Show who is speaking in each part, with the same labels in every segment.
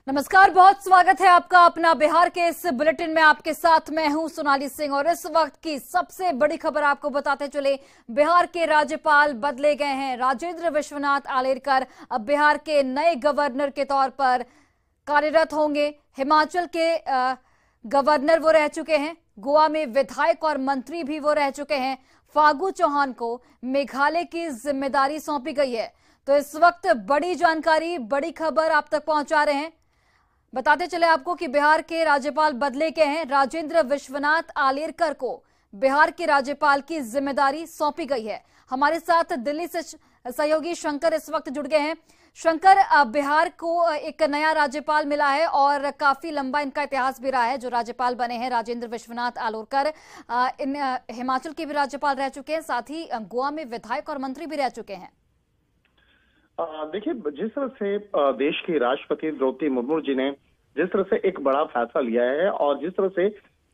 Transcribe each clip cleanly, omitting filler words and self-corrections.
Speaker 1: नमस्कार, बहुत स्वागत है आपका अपना बिहार के इस बुलेटिन में। आपके साथ मैं हूं सोनाली सिंह और इस वक्त की सबसे बड़ी खबर आपको बताते चले। बिहार के राज्यपाल बदले गए हैं। राजेंद्र विश्वनाथ आलेरकर अब बिहार के नए गवर्नर के तौर पर कार्यरत होंगे। हिमाचल के गवर्नर वो रह चुके हैं, गोवा में विधायक और मंत्री भी वो रह चुके हैं। फागू चौहान को मेघालय की जिम्मेदारी सौंपी गई है। तो इस वक्त बड़ी जानकारी, बड़ी खबर आप तक पहुंचा रहे हैं। बताते चले आपको कि बिहार के राज्यपाल बदले के हैं। राजेंद्र विश्वनाथ आलेरकर को बिहार के राज्यपाल की जिम्मेदारी सौंपी गई है। हमारे साथ दिल्ली से सहयोगी शंकर इस वक्त जुड़ गए हैं। शंकर, बिहार को एक नया राज्यपाल मिला है और काफी लंबा इनका इतिहास भी रहा है। जो राज्यपाल बने हैं राजेंद्र विश्वनाथ आलेरकर, इन हिमाचल के भी राज्यपाल रह चुके हैं, साथ ही गोवा में विधायक और मंत्री भी रह चुके हैं।
Speaker 2: देखिए, जिस तरह से देश की राष्ट्रपति द्रौपदी मुर्मू जी ने जिस तरह से एक बड़ा फैसला लिया है और जिस तरह से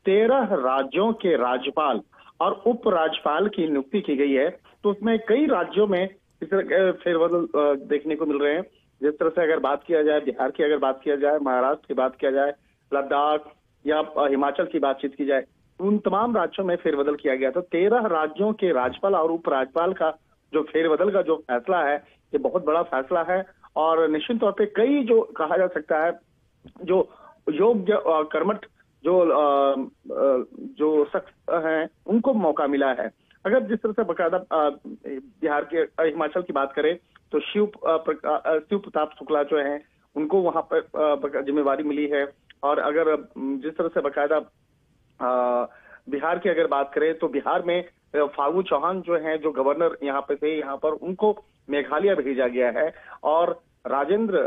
Speaker 2: 13 राज्यों के राज्यपाल और उप राज्यपाल की नियुक्ति की गई है, तो उसमें कई राज्यों में इस तरह के फेरबदल देखने को मिल रहे हैं। जिस तरह से अगर बात किया जाए बिहार की, अगर बात किया जाए महाराष्ट्र की, बात किया जाए लद्दाख या हिमाचल की बातचीत की जाए, उन तमाम राज्यों में फेरबदल किया गया। तो 13 राज्यों के राज्यपाल और उप राज्यपाल का जो फेरबदल का जो फैसला है, ये बहुत बड़ा फैसला है और निश्चित तौर पे कई जो कहा जा सकता है जो योग्य कर्मठ जो शख्स हैं उनको मौका मिला है। अगर जिस तरह से बकायदा बिहार के हिमाचल की बात करें तो शिव प्रताप शुक्ला जो हैं उनको वहां पर जिम्मेवारी मिली है। और अगर जिस तरह से बकायदा बिहार की अगर बात करें तो बिहार में फागू चौहान जो हैं, जो गवर्नर यहाँ पे थे, यहाँ पर उनको मेघालय भेजा गया है। और राजेंद्र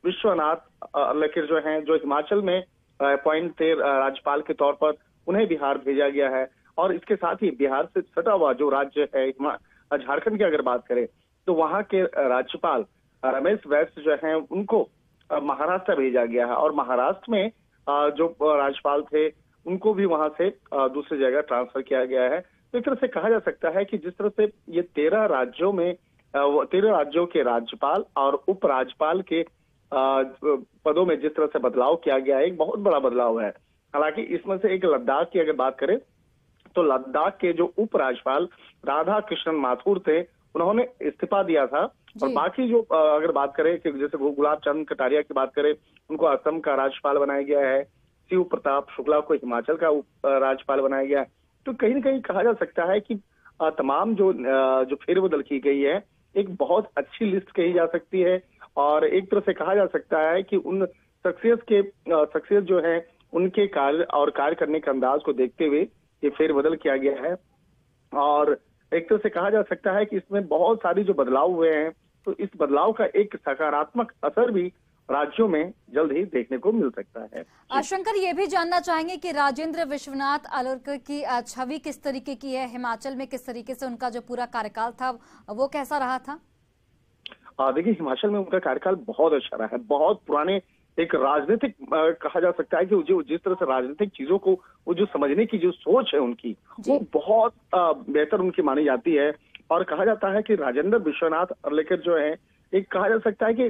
Speaker 2: विश्वनाथ आलेरकर जो हैं, जो हिमाचल में अपॉइंट थे राज्यपाल के तौर पर, उन्हें बिहार भेजा गया है। और इसके साथ ही बिहार से सटा हुआ जो राज्य है झारखंड की अगर बात करें तो वहां के राज्यपाल रमेश बैस जो हैं उनको महाराष्ट्र भेजा गया है। और महाराष्ट्र में जो राज्यपाल थे उनको भी वहां से दूसरी जगह ट्रांसफर किया गया है। तो एक तरह से कहा जा सकता है कि जिस तरह से ये 13 राज्यों में 13 राज्यों के राज्यपाल और उप राज्यपाल के पदों में जिस तरह से बदलाव किया गया है, एक बहुत बड़ा बदलाव है। हालांकि इसमें से एक लद्दाख की अगर बात करें तो लद्दाख के जो उप राज्यपाल राधा कृष्णन माथुर थे, उन्होंने इस्तीफा दिया था। और बाकी जो अगर बात करें कि जैसे गुलाब चंद कटारिया की बात करें, उनको असम का राज्यपाल बनाया गया है। शिव प्रताप शुक्ला को हिमाचल का राज्यपाल बनाया गया है। तो कहीं ना कहीं कहा जा सकता है कि तमाम जो फेरबदल की गई है, एक बहुत अच्छी लिस्ट कही जा सकती है। और एक तरह से कहा जा सकता है कि उन शख्सियत जो है उनके कार्य और कार्य करने के अंदाज को देखते हुए ये फेरबदल किया गया है। और एक तरह से कहा जा सकता है कि इसमें बहुत सारी जो बदलाव हुए हैं, तो इस बदलाव का एक सकारात्मक असर भी राज्यों में जल्द ही देखने को मिल सकता है।
Speaker 1: शंकर, ये भी जानना चाहेंगे कि राजेंद्र विश्वनाथ आलेरकर की छवि किस तरीके की है, हिमाचल में किस तरीके से उनका जो पूरा कार्यकाल था वो कैसा रहा था?
Speaker 2: देखिए, हिमाचल में उनका कार्यकाल बहुत अच्छा रहा है। बहुत पुराने एक राजनीतिक कहा जा सकता है कि जो जिस तरह से राजनीतिक चीजों को वो जो समझने की जो सोच है उनकी, वो बहुत बेहतर उनकी मानी जाती है। और कहा जाता है कि राजेंद्र विश्वनाथ आलेरकर जो है, एक कहा जा सकता है कि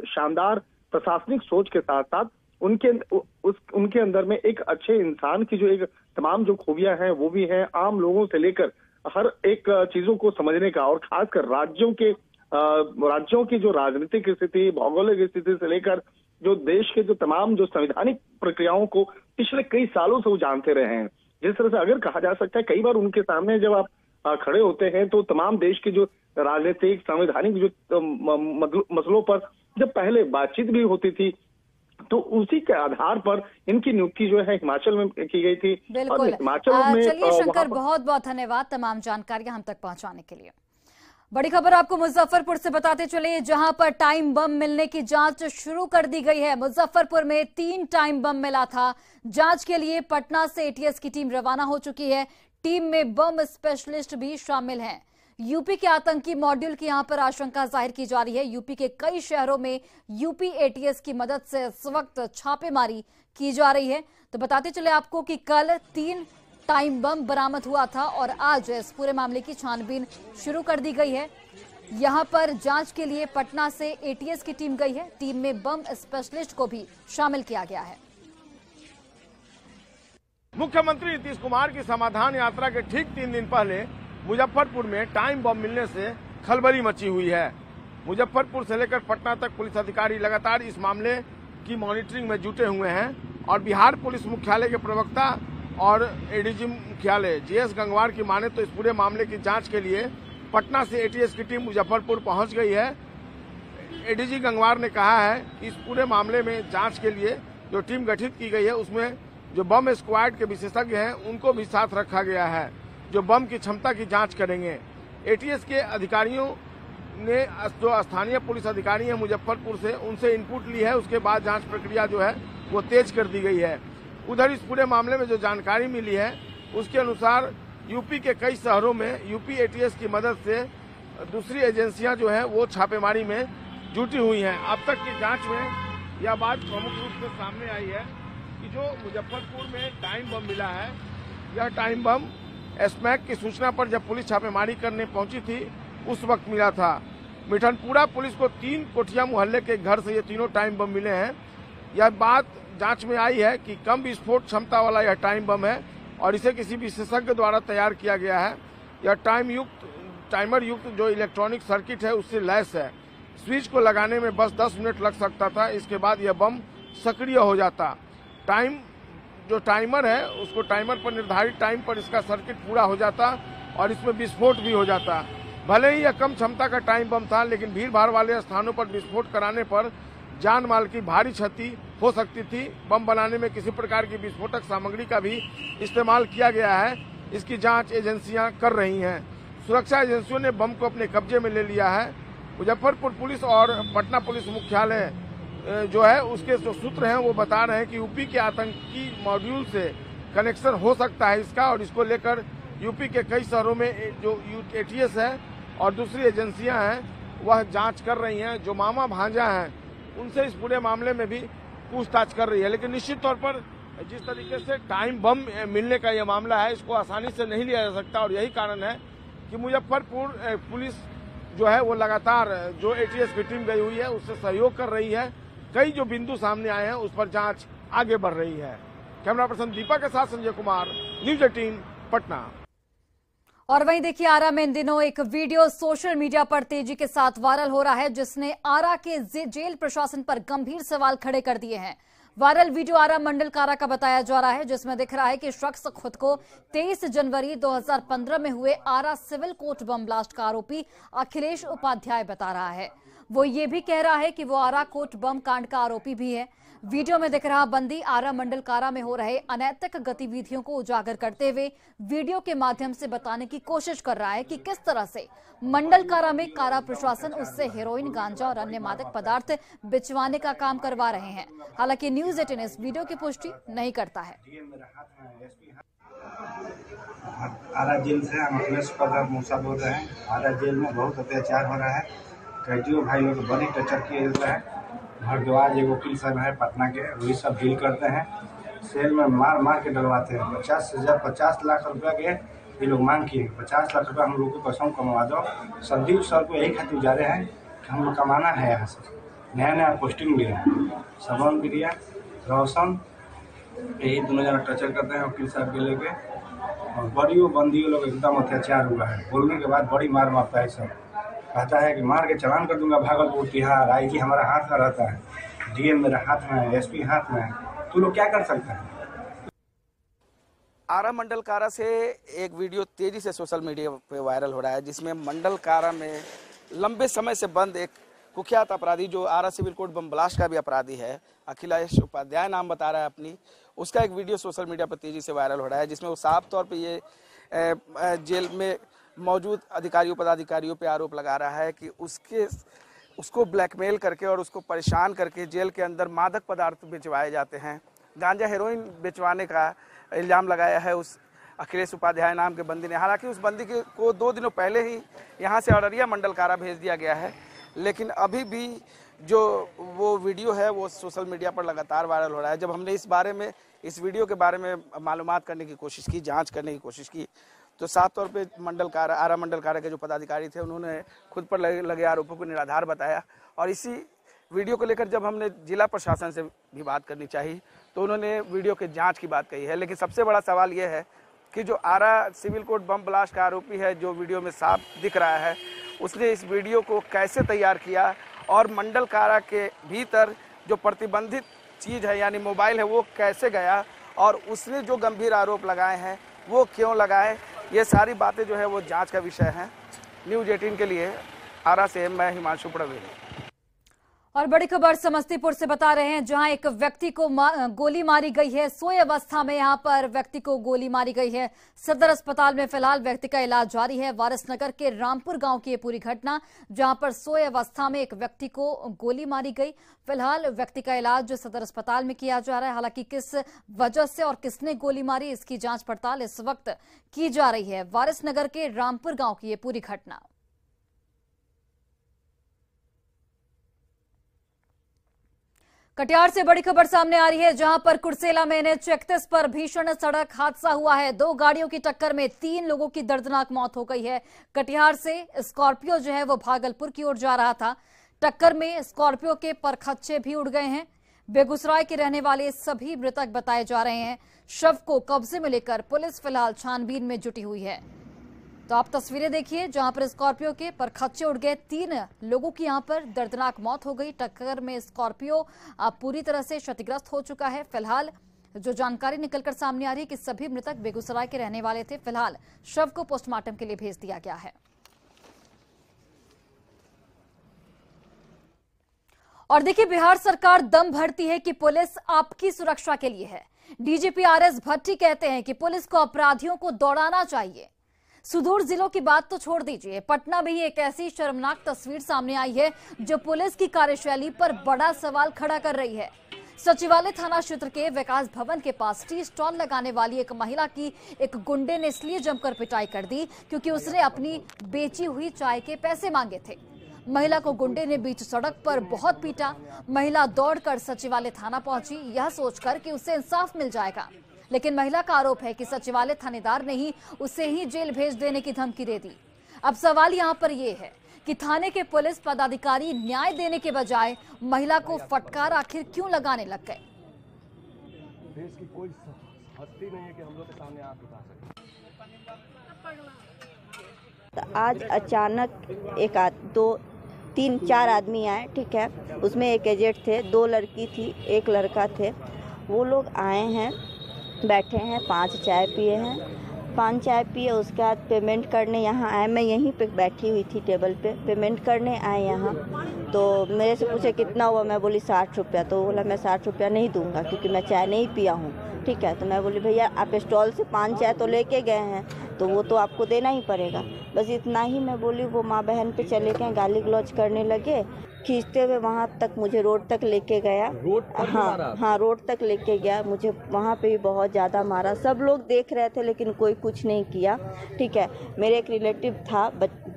Speaker 2: शानदार प्रशासनिक सोच के साथ साथ उनके अंदर में एक अच्छे इंसान की जो एक तमाम जो खूबियां हैं वो भी हैं, आम लोगों से लेकर हर एक चीजों को समझने का। और खासकर राज्यों की जो राजनीतिक स्थिति, भौगोलिक स्थिति से लेकर जो देश के जो तमाम जो संवैधानिक प्रक्रियाओं को पिछले कई सालों से वो जानते रहे हैं। जिस तरह से अगर कहा जा सकता है, कई बार उनके सामने जब आप खड़े होते हैं तो तमाम देश की जो राजनीतिक संवैधानिक जो मसलों पर जब पहले बातचीत भी होती थी, तो उसी के आधार पर इनकी नियुक्ति जो है हिमाचल में की गई थी।
Speaker 1: बिल्कुल।
Speaker 2: हिमाचल में
Speaker 1: चलिए शंकर, बहुत बहुत धन्यवाद तमाम जानकारियां हम तक पहुंचाने के लिए। बड़ी खबर आपको मुजफ्फरपुर से बताते चले, जहां पर टाइम बम मिलने की जांच शुरू कर दी गई है। मुजफ्फरपुर में 3 टाइम बम मिला था। जांच के लिए पटना से एटीएस की टीम रवाना हो चुकी है। टीम में बम स्पेशलिस्ट भी शामिल हैं। यूपी के आतंकी मॉड्यूल की यहां पर आशंका जाहिर की जा रही है। यूपी के कई शहरों में यूपी एटीएस की मदद से इस वक्त छापेमारी की जा रही है। तो बताते चले आपको कि कल 3 टाइम बम बरामद हुआ था और आज इस पूरे मामले की छानबीन शुरू कर दी गई है। यहां पर जांच के लिए पटना से एटीएस की टीम गई है। टीम में बम स्पेशलिस्ट को भी शामिल किया गया है।
Speaker 3: मुख्यमंत्री नीतीश कुमार की समाधान यात्रा के ठीक 3 दिन पहले मुजफ्फरपुर में टाइम बम मिलने से खलबली मची हुई है। मुजफ्फरपुर से लेकर पटना तक पुलिस अधिकारी लगातार इस मामले की मॉनिटरिंग में जुटे हुए हैं और बिहार पुलिस मुख्यालय के प्रवक्ता और एडीजी मुख्यालय जीएस गंगवार की माने तो इस पूरे मामले की जांच के लिए पटना से एटीएस की टीम मुजफ्फरपुर पहुंच गई है। एडीजी गंगवार ने कहा है कि इस पूरे मामले में जांच के लिए जो टीम गठित की गई है उसमें जो बम स्क्वाड के विशेषज्ञ हैं उनको भी साथ रखा गया है जो बम की क्षमता की जांच करेंगे। एटीएस के अधिकारियों ने जो स्थानीय पुलिस अधिकारी हैं मुजफ्फरपुर से उनसे इनपुट ली है। उसके बाद जांच प्रक्रिया जो है वो तेज कर दी गई है। उधर इस पूरे मामले में जो जानकारी मिली है उसके अनुसार यूपी के कई शहरों में यूपी एटीएस की मदद से दूसरी एजेंसियां जो है वो छापेमारी में जुटी हुई हैं। अब तक की जांच में यह बात प्रमुख रूप से सामने आई है कि जो मुजफ्फरपुर में टाइम बम मिला है यह टाइम बम स्मैक की सूचना पर जब पुलिस छापेमारी करने पहुंची थी उस वक्त मिला था। मिठनपुरा पुलिस को 3 कोठिया मोहल्ले के घर से ये तीनों टाइम बम मिले हैं। यह बात जांच में आई है कि कम विस्फोट क्षमता वाला यह टाइम बम है और इसे किसी विशेषज्ञ द्वारा तैयार किया गया है। यह टाइमर युक्त जो इलेक्ट्रॉनिक सर्किट है उससे लैस है। स्विच को लगाने में बस 10 मिनट लग सकता था। इसके बाद यह बम सक्रिय हो जाता। जो टाइमर है उसको टाइमर पर निर्धारित टाइम पर इसका सर्किट पूरा हो जाता और इसमें विस्फोट भी हो जाता। भले ही यह कम क्षमता का टाइम बम था लेकिन भीड़ भाड़ वाले स्थानों पर विस्फोट कराने पर जान माल की भारी क्षति हो सकती थी। बम बनाने में किसी प्रकार की विस्फोटक सामग्री का भी इस्तेमाल किया गया है। इसकी जांच एजेंसियां कर रही हैं। सुरक्षा एजेंसियों ने बम को अपने कब्जे में ले लिया है। मुजफ्फरपुर पुलिस और पटना पुलिस मुख्यालय जो है उसके जो सूत्र हैं वो बता रहे हैं कि यूपी के आतंकी मॉड्यूल से कनेक्शन हो सकता है इसका और इसको लेकर यूपी के कई शहरों में जो एटीएस है और दूसरी एजेंसियां हैं वह जांच कर रही हैं। जो मामा भांजा हैं उनसे इस पूरे मामले में भी पूछताछ कर रही है। लेकिन निश्चित तौर पर जिस तरीके से टाइम बम मिलने का यह मामला है इसको आसानी से नहीं लिया जा सकता और यही कारण है कि मुजफ्फरपुर पुलिस जो है वो लगातार जो एटीएस की टीम गई हुई है उससे सहयोग कर रही है। कई जो बिंदु सामने आए हैं उस पर जांच आगे बढ़ रही है। कैमरा पर्सन दीपक के साथ संजय कुमार, न्यूज 18 पटना।
Speaker 1: और वहीं देखिए आरा में इन दिनों एक वीडियो सोशल मीडिया पर तेजी के साथ वायरल हो रहा है जिसने आरा के जेल प्रशासन पर गंभीर सवाल खड़े कर दिए हैं। वायरल वीडियो आरा मंडल कारा का बताया जा रहा है जिसमें दिख रहा है कि शख्स खुद को 23 जनवरी 2015 में हुए आरा सिविल कोर्ट बम ब्लास्ट का आरोपी अखिलेश उपाध्याय बता रहा है। वो ये भी कह रहा है कि वो आरा कोर्ट बम कांड का आरोपी भी है। वीडियो में दिख रहा बंदी आरा मंडल कारा में हो रहे अनैतिक गतिविधियों को उजागर करते हुए वीडियो के माध्यम से बताने की कोशिश कर रहा है कि किस तरह से मंडल कारा में कारा प्रशासन उससे हेरोइन, गांजा और अन्य मादक पदार्थ बिचवाने का काम करवा रहे हैं। हालांकि न्यूज 18 इस वीडियो की पुष्टि नहीं करता है।
Speaker 4: आरा जेल से हम अखिलेश उपाध्याय मूसा बोल रहे हैं। आरा जेल में बहुत अत्याचार हो रहा है। कैदियों भाई लोग बड़ी टचर किया जाता है। भारद्वाज एक वकील साहब है पटना के, वही सब डील करते हैं। सेल में मार मार के डलवाते हैं। 50 लाख रुपया के ये लोग मांग किए। 50 लाख रुपया हम लोग को कसम कमवा दो। संदीप सर को यही खातिर जा रहे हैं कि हम लोग कमाना है। यहाँ से नया नया पोस्टिंग भी है। सबन बिरिया, रोशन, यही दोनों जना टचर करते हैं वकील साहब के लेके। और बड़ी बंदी लोग एकदम अत्याचार हुआ है। बोलने के बाद बड़ी मार मारता है। सब कहता है कि मार के चालान कर दूंगा भागलपुर, तिहाड़। आईजी हमारा हाथ में रहता है, डीएम मेरा हाथ में है, एसपी हाथ में है। तू लोग क्या कर सकते हैं।
Speaker 5: आरा मंडल कारा से एक वीडियो तेजी से सोशल मीडिया पे वायरल हो रहा है जिसमें मंडल कारा में लंबे समय से बंद एक कुख्यात अपराधी जो आरा सिविल कोर्ट बम ब्लास्ट का भी अपराधी है, अखिलेश उपाध्याय नाम बता रहा है अपनी, उसका एक वीडियो सोशल मीडिया पर तेजी से वायरल हो रहा है जिसमें वो साफ तौर पर ये जेल में मौजूद अधिकारियों पदाधिकारियों पे आरोप लगा रहा है कि उसको ब्लैकमेल करके और उसको परेशान करके जेल के अंदर मादक पदार्थ बेचवाए जाते हैं। गांजा हेरोइन बेचवाने का इल्ज़ाम लगाया है उस अखिलेश उपाध्याय नाम के बंदी ने। हालांकि उस बंदी को 2 दिनों पहले ही यहाँ से अररिया मंडल कारा भेज दिया गया है, लेकिन अभी भी जो वो वीडियो है वो सोशल मीडिया पर लगातार वायरल हो रहा है। जब हमने इस वीडियो के बारे में मालूमात करने की कोशिश की, जाँच करने की कोशिश की, तो साफ तौर पे आरा मंडल कारा के जो पदाधिकारी थे उन्होंने खुद पर लगे आरोपों को निराधार बताया। और इसी वीडियो को लेकर जब हमने जिला प्रशासन से भी बात करनी चाहिए तो उन्होंने वीडियो के जांच की बात कही है। लेकिन सबसे बड़ा सवाल यह है कि जो आरा सिविल कोर्ट बम ब्लास्ट का आरोपी है, जो वीडियो में साफ दिख रहा है, उसने इस वीडियो को कैसे तैयार किया और मंडल कारा के भीतर जो प्रतिबंधित चीज़ है यानी मोबाइल है वो कैसे गया और उसने जो गंभीर आरोप लगाए हैं वो क्यों लगाए, ये सारी बातें जो है वो जांच का विषय है। न्यूज़ 18 के लिए आरा से मैं हिमांशु प्रवेली।
Speaker 1: और बड़ी खबर समस्तीपुर से बता रहे हैं, जहां एक व्यक्ति को गोली मारी गई है। सोए अवस्था में यहां पर व्यक्ति को गोली मारी गई है। सदर अस्पताल में फिलहाल व्यक्ति का इलाज जारी है। वारिसनगर के रामपुर गांव की ये पूरी घटना, जहां पर सोए अवस्था में एक व्यक्ति को गोली मारी गई। फिलहाल व्यक्ति का इलाज सदर अस्पताल में किया जा रहा है। हालांकि किस वजह से और किसने गोली मारी, इसकी जांच पड़ताल इस वक्त की जा रही है। वारिसनगर के रामपुर गांव की ये पूरी घटना। कटिहार से बड़ी खबर सामने आ रही है, जहां पर कुर्सेला में NH 31 पर भीषण सड़क हादसा हुआ है। 2 गाड़ियों की टक्कर में 3 लोगों की दर्दनाक मौत हो गई है। कटिहार से स्कॉर्पियो जो है वो भागलपुर की ओर जा रहा था। टक्कर में स्कॉर्पियो के परखच्चे भी उड़ गए हैं। बेगूसराय के रहने वाले सभी मृतक बताए जा रहे हैं। शव को कब्जे में लेकर पुलिस फिलहाल छानबीन में जुटी हुई है। तो आप तस्वीरें देखिए, जहां पर स्कॉर्पियो के परखच्चे उड़ गए, 3 लोगों की यहां पर दर्दनाक मौत हो गई। टक्कर में स्कॉर्पियो पूरी तरह से क्षतिग्रस्त हो चुका है। फिलहाल जो जानकारी निकलकर सामने आ रही है कि सभी मृतक बेगूसराय के रहने वाले थे। फिलहाल शव को पोस्टमार्टम के लिए भेज दिया गया है। और देखिए, बिहार सरकार दम भरती है कि पुलिस आपकी सुरक्षा के लिए है। डीजीपी RS भट्टी कहते हैं कि पुलिस को अपराधियों को दौड़ाना चाहिए। सुदूर जिलों की बात तो छोड़ दीजिए, पटना में ही एक ऐसी शर्मनाक तस्वीर सामने आई है जो पुलिस की कार्यशैली पर बड़ा सवाल खड़ा कर रही है। सचिवालय थाना क्षेत्र के विकास भवन के पास टी स्टॉल लगाने वाली एक महिला की एक गुंडे ने इसलिए जमकर पिटाई कर दी क्योंकि उसने अपनी बेची हुई चाय के पैसे मांगे थे। महिला को गुंडे ने बीच सड़क पर बहुत पीटा। महिला दौड़कर सचिवालय थाना पहुंची, यह सोचकर कि उसे इंसाफ मिल जाएगा। लेकिन महिला का आरोप है कि सचिवालय थानेदार ने ही उसे ही जेल भेज देने की धमकी दे दी। अब सवाल यहां पर यह है कि थाने के पुलिस पदाधिकारी न्याय देने के बजाय महिला को फटकार आखिर क्यों लगाने लग गए।
Speaker 6: देश की कोई हस्ती नहीं है कि हम लोग के सामने आप बता सकें।
Speaker 7: आज अचानक एक 2, 3, 4 आदमी आए, ठीक है। उसमें एक एजेंट थे, 2 लड़की थी, 1 लड़का थे। वो लोग आए हैं, बैठे हैं, 5 चाय पिए हैं। 5 चाय पिए, उसके बाद पेमेंट करने यहाँ आए। मैं यहीं पे बैठी हुई थी टेबल पे, पेमेंट करने आए यहाँ। तो मेरे से पूछे कितना हुआ, मैं बोली 60 रुपया। तो बोला मैं 60 रुपया नहीं दूंगा क्योंकि मैं चाय नहीं पिया हूँ, ठीक है। तो मैं बोली भैया आप स्टॉल से 5 चाय तो लेके गए हैं तो वो तो आपको देना ही पड़ेगा। बस इतना ही मैं बोली। वो माँ बहन पे चले गए, गाली गलौज करने लगे, खींचते हुए वहाँ तक मुझे रोड तक लेके गया। हाँ, रोड तक लेके गया, मुझे वहाँ पे भी बहुत ज़्यादा मारा। सब लोग देख रहे थे लेकिन कोई कुछ नहीं किया, ठीक है। मेरे एक रिलेटिव था,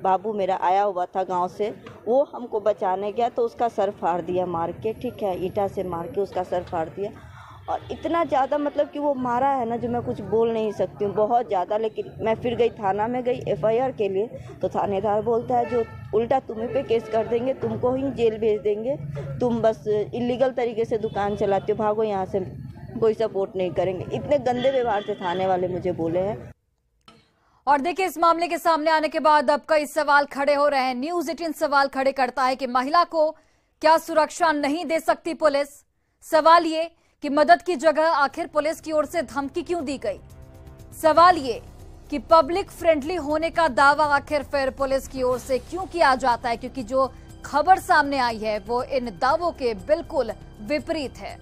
Speaker 7: बाबू मेरा आया हुआ था गांव से, वो हमको बचाने गया तो उसका सर फाड़ दिया मार के, ठीक है। ईंटा से मार के उसका सर फाड़ दिया। और इतना ज़्यादा मतलब कि वो मारा है ना जो मैं कुछ बोल नहीं सकती हूँ, बहुत ज़्यादा। लेकिन मैं फिर गई थाना में, गई FIR के लिए। तो थानेदार बोलता है जो उल्टा तुम्हें पे केस कर देंगे, तुमको ही जेल भेज देंगे, तुम बस इलीगल तरीके से दुकान चलाते हो, भागो यहाँ से, कोई सपोर्ट नहीं करेंगे। इतने गंदे व्यवहार से थाने वाले मुझे बोले हैं।
Speaker 1: और देखिए, इस मामले के सामने आने के बाद अब कई सवाल खड़े हो रहे हैं। न्यूज़ 18 सवाल खड़े करता है कि महिला को क्या सुरक्षा नहीं दे सकती पुलिस। सवाल ये कि मदद की जगह आखिर पुलिस की ओर से धमकी क्यों दी गई। सवाल ये कि पब्लिक फ्रेंडली होने का दावा आखिर फिर पुलिस की ओर से क्यों किया जाता है, क्योंकि जो खबर सामने आई है वो इन दावों के बिल्कुल विपरीत है।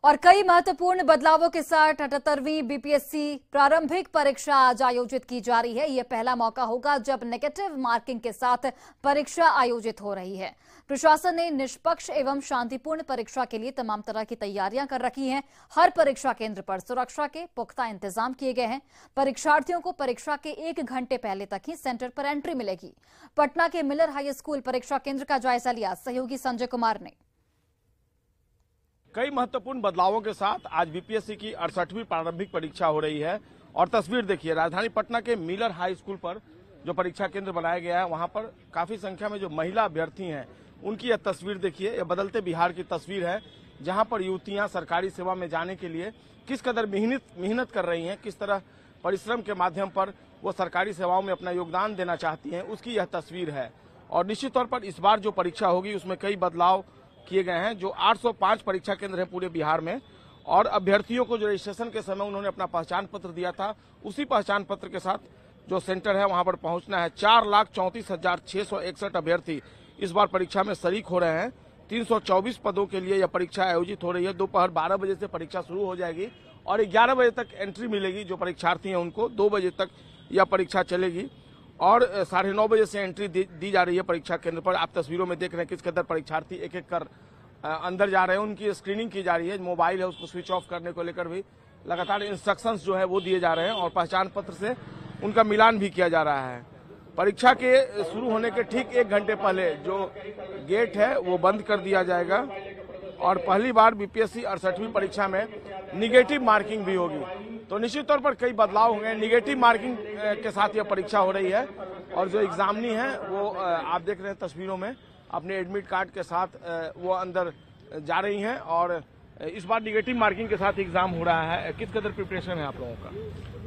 Speaker 1: और कई महत्वपूर्ण बदलावों के साथ 78वीं BPSC प्रारंभिक परीक्षा आज आयोजित की जा रही है। यह पहला मौका होगा जब नेगेटिव मार्किंग के साथ परीक्षा आयोजित हो रही है। प्रशासन ने निष्पक्ष एवं शांतिपूर्ण परीक्षा के लिए तमाम तरह की तैयारियां कर रखी हैं। हर परीक्षा केंद्र पर सुरक्षा के पुख्ता इंतजाम किए गए हैं। परीक्षार्थियों को परीक्षा के 1 घंटे पहले तक ही सेंटर पर एंट्री मिलेगी। पटना के मिलर हाई स्कूल परीक्षा केंद्र का जायजा लिया सहयोगी संजय कुमार ने।
Speaker 3: कई महत्वपूर्ण बदलावों के साथ आज बीपीएससी की 68वीं प्रारंभिक परीक्षा हो रही है। और तस्वीर देखिए, राजधानी पटना के मिलर हाई स्कूल पर जो परीक्षा केंद्र बनाया गया है, वहां पर काफी संख्या में जो महिला अभ्यर्थी हैं उनकी यह तस्वीर देखिए। यह बदलते बिहार की तस्वीर है, जहां पर युवतियां सरकारी सेवा में जाने के लिए किस कदर मेहनत कर रही हैं, किस तरह परिश्रम के माध्यम पर वो सरकारी सेवाओं में अपना योगदान देना चाहती हैं, उसकी यह तस्वीर है। और निश्चित तौर पर इस बार जो परीक्षा होगी उसमें कई बदलाव किए गए हैं। जो 805 परीक्षा केंद्र हैं पूरे बिहार में, और अभ्यर्थियों को जो रजिस्ट्रेशन के समय उन्होंने अपना पहचान पत्र दिया था, उसी पहचान पत्र के साथ जो सेंटर है वहां पर पहुंचना है। 4,34,661 अभ्यर्थी इस बार परीक्षा में शरीक हो रहे हैं। 324 पदों के लिए यह परीक्षा आयोजित हो रही है। दोपहर 12 बजे से परीक्षा शुरू हो जाएगी और 11 बजे तक एंट्री मिलेगी। जो परीक्षार्थी हैं उनको 2 बजे तक यह परीक्षा चलेगी और 9:30 बजे से एंट्री दी जा रही है परीक्षा केंद्र पर। आप तस्वीरों में देख रहे हैं किस कदर परीक्षार्थी एक एक कर अंदर जा रहे हैं। उनकी स्क्रीनिंग की जा रही है। मोबाइल है उसको स्विच ऑफ करने को लेकर भी लगातार इंस्ट्रक्शंस जो है वो दिए जा रहे हैं और पहचान पत्र से उनका मिलान भी किया जा रहा है। परीक्षा के शुरू होने के ठीक 1 घंटे पहले जो गेट है वो बंद कर दिया जाएगा और पहली बार बीपीएससी 68वीं परीक्षा में निगेटिव मार्किंग भी होगी। तो निश्चित तौर पर कई बदलाव होंगे। निगेटिव मार्किंग के साथ यह परीक्षा हो रही है और जो एग्जामिनी है वो आप देख रहे हैं तस्वीरों में अपने एडमिट कार्ड के साथ वो अंदर जा रही हैं और इस बार निगेटिव मार्किंग के साथ एग्जाम हो रहा है। किस कदर प्रिपरेशन है आप लोगों का?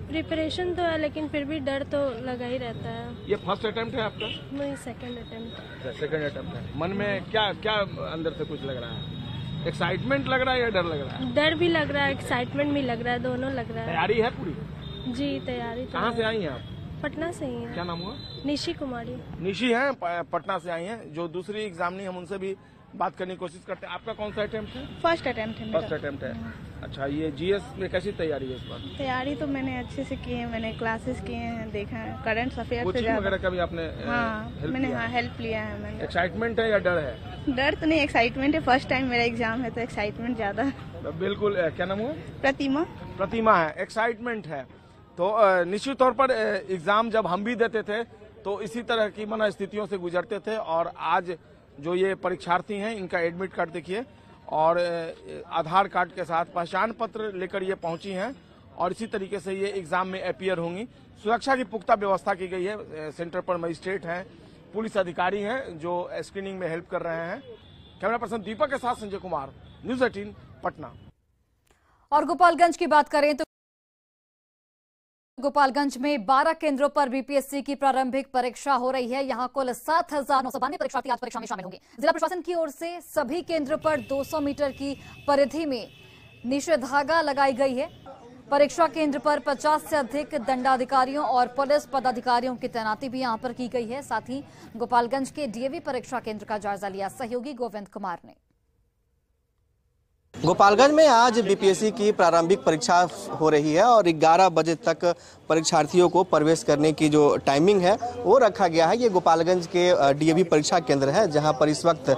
Speaker 8: प्रिपरेशन तो है लेकिन फिर भी डर तो लगा ही रहता है।
Speaker 3: ये फर्स्ट अटेम्प्ट है आपका?
Speaker 8: नहीं, सेकंड अटेम्प्ट।
Speaker 3: सेकंड अटेम्प्ट है। मन में क्या क्या अंदर से कुछ लग रहा है? एक्साइटमेंट लग रहा है या डर लग रहा है?
Speaker 8: डर भी लग रहा है, एक्साइटमेंट भी लग रहा है, दोनों लग रहा है।
Speaker 3: तैयारी है पूरी?
Speaker 8: जी तैयारी।
Speaker 3: कहाँ से आई हैं आप?
Speaker 8: पटना से ही है।
Speaker 3: क्या नाम हुआ?
Speaker 8: निशी कुमारी।
Speaker 3: निशी हैं, पटना से आई हैं। जो दूसरी एग्जामिनी हम उनसे भी बात करने की कोशिश करते हैं। आपका कौन सा अटेम्प्ट है?
Speaker 8: फर्स्ट अटेम्प्ट है।
Speaker 3: फर्स्ट अटेम्प्ट है। अच्छा, ये जीएस में कैसी तैयारी है इस बार?
Speaker 8: तैयारी तो मैंने अच्छे से की है, मैंने क्लासेस किए हैं, देखा है करंट अफेयर से
Speaker 3: कोचिंग वगैरह का भी आपने
Speaker 8: हेल्प लिया है मैंने।
Speaker 3: एक्साइटमेंट है या डर है?
Speaker 8: डर तो नहीं, एक्साइटमेंट है। फर्स्ट टाइम मेरा एग्जाम है तो एक्साइटमेंट ज्यादा है।
Speaker 3: बिल्कुल। क्या नाम हुआ?
Speaker 8: प्रतिमा।
Speaker 3: प्रतिमा है। एक्साइटमेंट है। तो निश्चित तौर पर एग्जाम जब हम भी देते थे तो इसी तरह की मनस्थितियों से गुजरते थे और आज जो ये परीक्षार्थी हैं इनका एडमिट कार्ड देखिए और आधार कार्ड के साथ पहचान पत्र लेकर ये पहुंची हैं और इसी तरीके से ये एग्जाम में अपीयर होंगी। सुरक्षा की पुख्ता व्यवस्था की गई है। सेंटर पर मजिस्ट्रेट हैं, पुलिस अधिकारी हैं जो स्क्रीनिंग में हेल्प कर रहे हैं। कैमरा पर्सन दीपक के साथ संजय कुमार, न्यूज़ 18 पटना। और
Speaker 1: गोपालगंज की बात करें तो गोपालगंज में 12 केंद्रों पर बीपीएससी की प्रारंभिक परीक्षा हो रही है। यहां कुल 7,992 परीक्षार्थी आज परीक्षा में शामिल होंगे। जिला प्रशासन की ओर से सभी केंद्रों पर 200 मीटर की परिधि में निषेधाज्ञा लगाई गई है। परीक्षा केंद्र पर 50 से अधिक दंडाधिकारियों और पुलिस पदाधिकारियों की तैनाती भी यहां पर की गई है। साथ ही गोपालगंज के डीएवी परीक्षा केंद्र का जायजा लिया सहयोगी गोविंद कुमार ने।
Speaker 9: गोपालगंज में आज बीपीएससी की प्रारंभिक परीक्षा हो रही है और 11 बजे तक परीक्षार्थियों को प्रवेश करने की जो टाइमिंग है वो रखा गया है। ये गोपालगंज के डीएवी परीक्षा केंद्र है जहां पर इस वक्त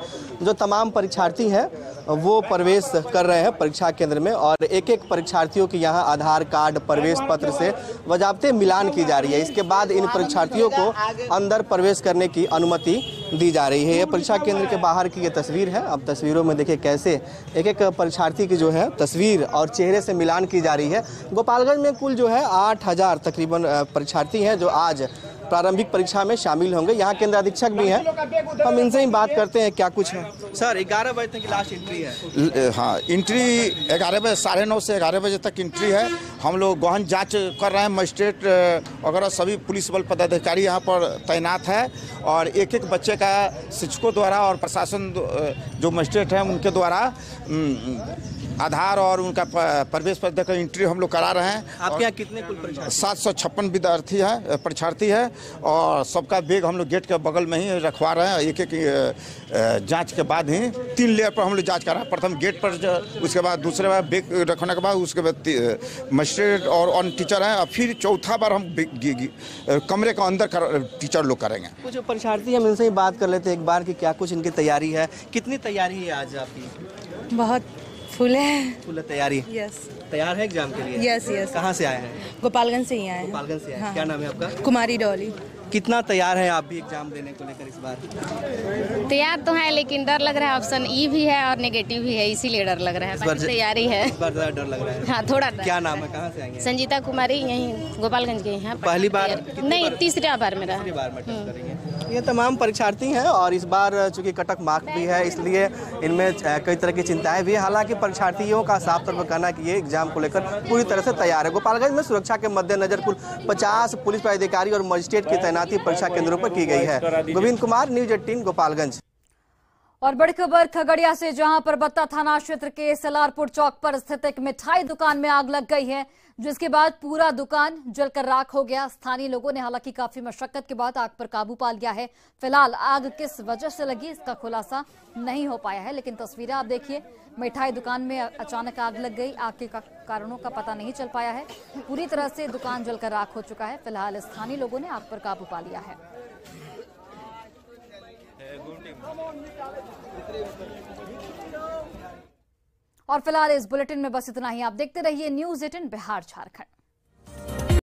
Speaker 9: जो तमाम परीक्षार्थी हैं वो प्रवेश कर रहे हैं परीक्षा केंद्र में और एक एक परीक्षार्थियों की यहां आधार कार्ड, प्रवेश पत्र से वजाब्ते मिलान की जा रही है। इसके बाद इन परीक्षार्थियों को अंदर प्रवेश करने की अनुमति दी जा रही है। ये परीक्षा केंद्र के बाहर की ये तस्वीर है। अब तस्वीरों में देखिए कैसे एक एक परीक्षार्थी की जो है तस्वीर और चेहरे से मिलान की जा रही है। गोपालगंज में कुल जो है 8,000 तकरीबन परीक्षार्थी हैं जो आज प्रारंभिक परीक्षा में शामिल होंगे। यहाँ केंद्र अधीक्षक भी हैं, हम इनसे ही बात करते हैं क्या कुछ है। सर 11 बजे तक की लास्ट एंट्री है?
Speaker 10: हाँ, एंट्री 11 बजे 9:30 से 11 बजे तक एंट्री है। हम लोग गहन जांच कर रहे हैं। मजिस्ट्रेट वगैरह सभी पुलिस बल पदाधिकारी यहाँ पर तैनात है और एक एक बच्चे का शिक्षकों द्वारा और प्रशासन जो मजिस्ट्रेट हैं उनके द्वारा आधार और उनका प्रवेश पत्र देकर एंट्री हम लोग करा रहे हैं।
Speaker 9: आपके यहाँ कितने कुल परीक्षार्थी?
Speaker 10: 756 विद्यार्थी है, परीक्षार्थी है और सबका बैग हम लोग गेट के बगल में ही रखवा रहे हैं। एक एक जांच के बाद ही 3 लेयर पर हम लोग जांच कर रहे हैं। प्रथम गेट पर, उसके बाद दूसरे बार बैग रखने के बाद उसके बाद मजिस्ट्रेट और ऑन टीचर हैं और फिर चौथा बार हम कमरे के अंदर टीचर लोग करेंगे।
Speaker 9: कुछ परीक्षार्थी हम इनसे ही बात कर लेते हैं एक बार कि क्या कुछ इनकी तैयारी है। कितनी तैयारी है आज आपकी?
Speaker 11: बहुत फुल है।
Speaker 9: फुल तैयारी? यस। तैयार है एग्जाम के लिए?
Speaker 11: Yes yes.
Speaker 9: कहाँ से आए हैं?
Speaker 11: गोपालगंज से ही आए हैं।
Speaker 9: गोपालगंज से आए हैं।
Speaker 11: हाँ।
Speaker 9: क्या नाम है आपका?
Speaker 11: कुमारी डॉली।
Speaker 9: कितना तैयार हैं आप भी एग्जाम देने को लेकर इस बार?
Speaker 11: तैयार तो है, लेकिन डर लग रहा है। ऑप्शन ई भी है और नेगेटिव भी है, इसीलिए डर लग रहा है। बाकी तैयारी है।
Speaker 9: इस बार ज़्यादा डर लग रहा है।
Speaker 11: हाँ, थोड़ा डर।
Speaker 9: क्या नाम है, कहाँ से आएंगे?
Speaker 11: संजीता कुमारी, यहीं गोपालगंज के हैं।
Speaker 9: पहली बार?
Speaker 11: नहीं, तीसरा बार मेरा।
Speaker 9: तीसरी बार में टेस्ट करेंगे। ये तमाम परीक्षार्थी हैं और इस बार चूंकि कटक मार्क भी है, इसलिए इनमें कई तरह की चिंताएं भी है। हालांकि परीक्षार्थियों का साफ तौर पर कहना है कि ये एग्जाम को लेकर पूरी तरह से तैयार है। गोपालगंज में सुरक्षा के मद्देनजर कुल 50 पुलिस पदाधिकारी और मजिस्ट्रेट की तैनाती परीक्षा केंद्रों पर की गई है। गोविंद कुमार, न्यूज 18 गोपालगंज।
Speaker 1: और बड़ी खबर खगड़िया से, जहां पर बत्ता थाना क्षेत्र के सलारपुर चौक पर स्थित एक मिठाई दुकान में आग लग गई है, जिसके बाद पूरा दुकान जलकर राख हो गया। स्थानीय लोगों ने हालांकि काफी मशक्कत के बाद आग पर काबू पा लिया है। फिलहाल आग किस वजह से लगी इसका खुलासा नहीं हो पाया है, लेकिन तस्वीरें आप देखिए, मिठाई दुकान में अचानक आग लग गई। आग के कारणों का पता नहीं चल पाया है। पूरी तरह से दुकान जलकर राख हो चुका है। फिलहाल स्थानीय लोगों ने आग पर काबू पा लिया है। और फिलहाल इस बुलेटिन में बस इतना ही। आप देखते रहिए न्यूज 18 बिहार झारखंड।